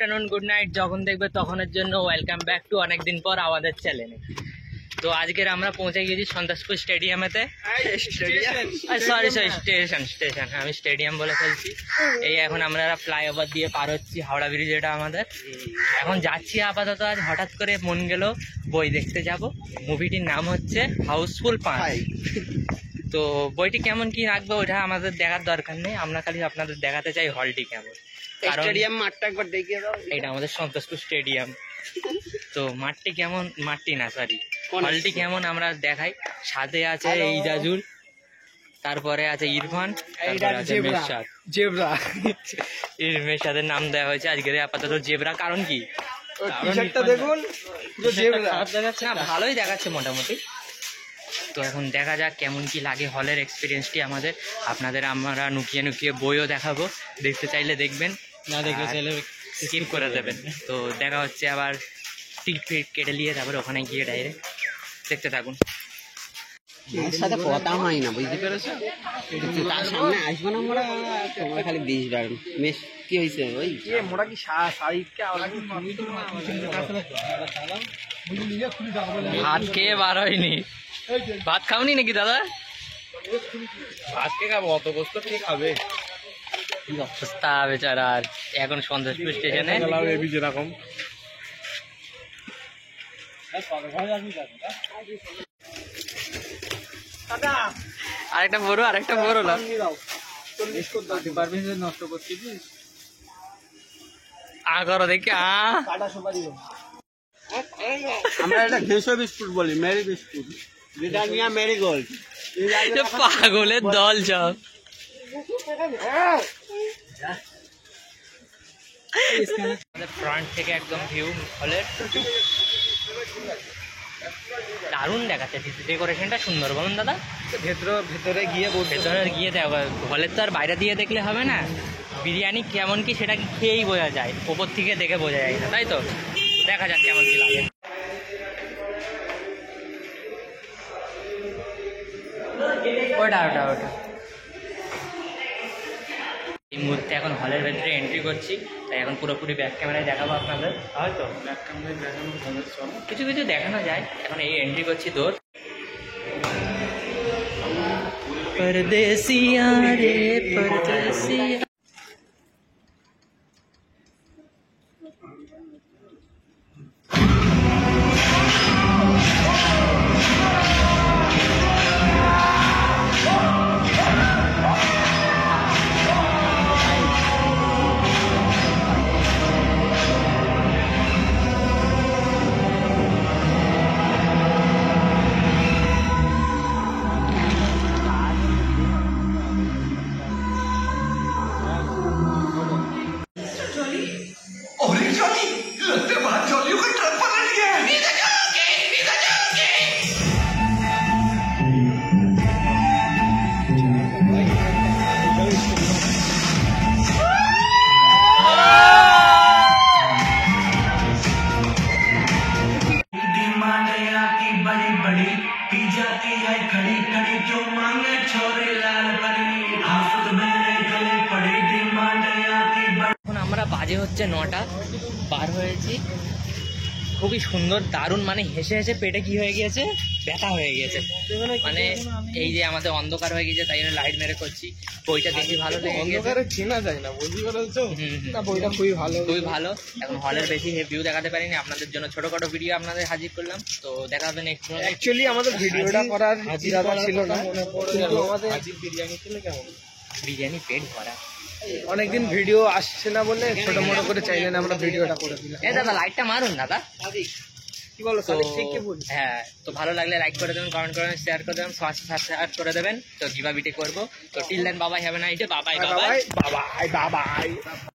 Afternoon, good night, যখন দেখবে তখনের জন্য ওয়েলকাম ব্যাক টু অনেকদিন পর আমাদের চ্যানেলে। তো আজকের আমরা পৌঁছে গেছি সন্তাসপুর স্টেডিয়ামেতে। স্টেশন আমি স্টেডিয়াম বলে ফেলছি। এই এখন আমরা ফ্লাইওভার দিয়ে পার হচ্ছি, হাওড়া ব্রিজ এটা আমাদের। এখন যাচ্ছি আপাতত, আজ হঠাৎ করে মন গেল বই দেখতে যাব। মুভিটির নাম হচ্ছে হাউসফুল 5। তো বইটি কেমন কি রাখবো ওটা আমাদের দেখার দরকার নেই, আমরা খালি আপনাদের দেখাতে চাই হলটি কেমন। স্টেডিয়াম মাঠটা একবার দেখিয়ে দাও। এটা আমাদের সন্তোষপুর স্টেডিয়াম। তো মাঠটি কেমন, মাঠটি না সরি হলটি কেমন আমরা দেখাই। সাথে আছে ইজাজুল, তারপরে আছে ইরফান, মেরশাদের নাম দেওয়া হয়েছে আজকে আপাতত জেব্রা। কারণ কি দেখুন ভালোই দেখাচ্ছে মোটামুটি। তো এখন দেখা যাক কেমন কি লাগে হলের এক্সপিরিয়েন্সটি আমাদের। আপনাদের আমরা নুকিয়ে নুকিয়ে বইও দেখাবো, দেখতে চাইলে দেখবেন, না দেখতে চাইলে স্কিপ করে দেবেন। তো দেখা হচ্ছে আবার টিকিট ফিট কেটে নিয়ে তারপরে ওখানে গিয়ে ডাইরেক্ট দেখতে থাকুন। এর সাথে কথা হয় না, বুঝতে পেরেছো? তার সামনে আসবো না আমরা, তোমরা খালি 20 বার মেশ কি হয়েছে ওই মোটা কি ভাত খেয়ে বার হয়নি। ভাত খাওনি নাকি দাদা? ভাত কে খাবো, অত বস্তু কে খাবে? কি অবস্থা বেচারা। এখন সন্তোষপুর স্টেশনে যেরকম আরেকটা বড় না নষ্ট করছিস। করো দেখি আমরা এটা ঘেঁষো বিস্কুট বলি, Marie biscuit, Britannia Marie Gold. পাগলের দল সব। ফ্রন্ট থেকে একদম ভিউ হলের দারুণ দেখাচ্ছে, ডেকোরেশনটা সুন্দর। বলুন দাদা, ভেতরে গিয়ে দেখো। হলের তো আর বাইরে দিয়ে দেখলে হবে না, বিরিয়ানি কেমন কি সেটা খেয়েই বোঝা যায়, ওপর থেকে দেখে বোঝা যায় না, তাই তো? দেখা যাক কেমন কি লাগে। ওটা এই মুহূর্তে এখন হলের ভেতরে এন্ট্রি করছি, তাই এখন পুরোপুরি ব্যাক ক্যামেরায় দেখাবো আপনাদের। হয়তো ব্যাক ক্যামেরায় দেখানো কিছু কিছু দেখানো যায়। এখন এই এন্ট্রি করছি তোর परदेसिया रे परदेसिया। আমরা বাজে হচ্ছে 9টা, বার হয়েছি। খুবই সুন্দর দারুণ, মানে হেসে হেসে পেটে কি হয়ে গিয়েছে, ব্যথা হয়ে গেছে। মানে এই যে আমাদের অন্ধকার হয়ে গেছে, তাই জন্য লাইট মেরে করছি। বইটা দেখি ভালো লেগে গেছে, চেনা যায় না, বুঝতে পেরেছো? বইটা খুবই ভালো। এখন হলের বেশি ভিউ দেখাতে পারিনি, আপনাদের জন্য ছোটখাটো ভিডিও আপনাদের হাজির করলাম। তো দেখা হবে নেক্সট। অ্যাকচুয়ালি আমাদের ভিডিওটা করার ইরাদা ছিল না, আমাদের বিরিয়ানি ছিল কেমন, বিরিয়ানি পেট ভরা। অনেকদিন ভিডিও আসছে না বলে ছোট মোটো করে চাইলেন আমরা ভিডিওটা করে দিলাম। দাদা লাইটটা মারুন দাদা, কি বলো? হ্যাঁ, তো ভালো লাগলে লাইক করে দেবেন, কমেন্ট করে দেবেন, শেয়ার করে দেবেন, সাবস্ক্রাইব করে দেবেন। তো গিভাবিটি করবো। তো টিল দেন, বাবাই, হ্যাভ এ নাইস ডে, বাবাই।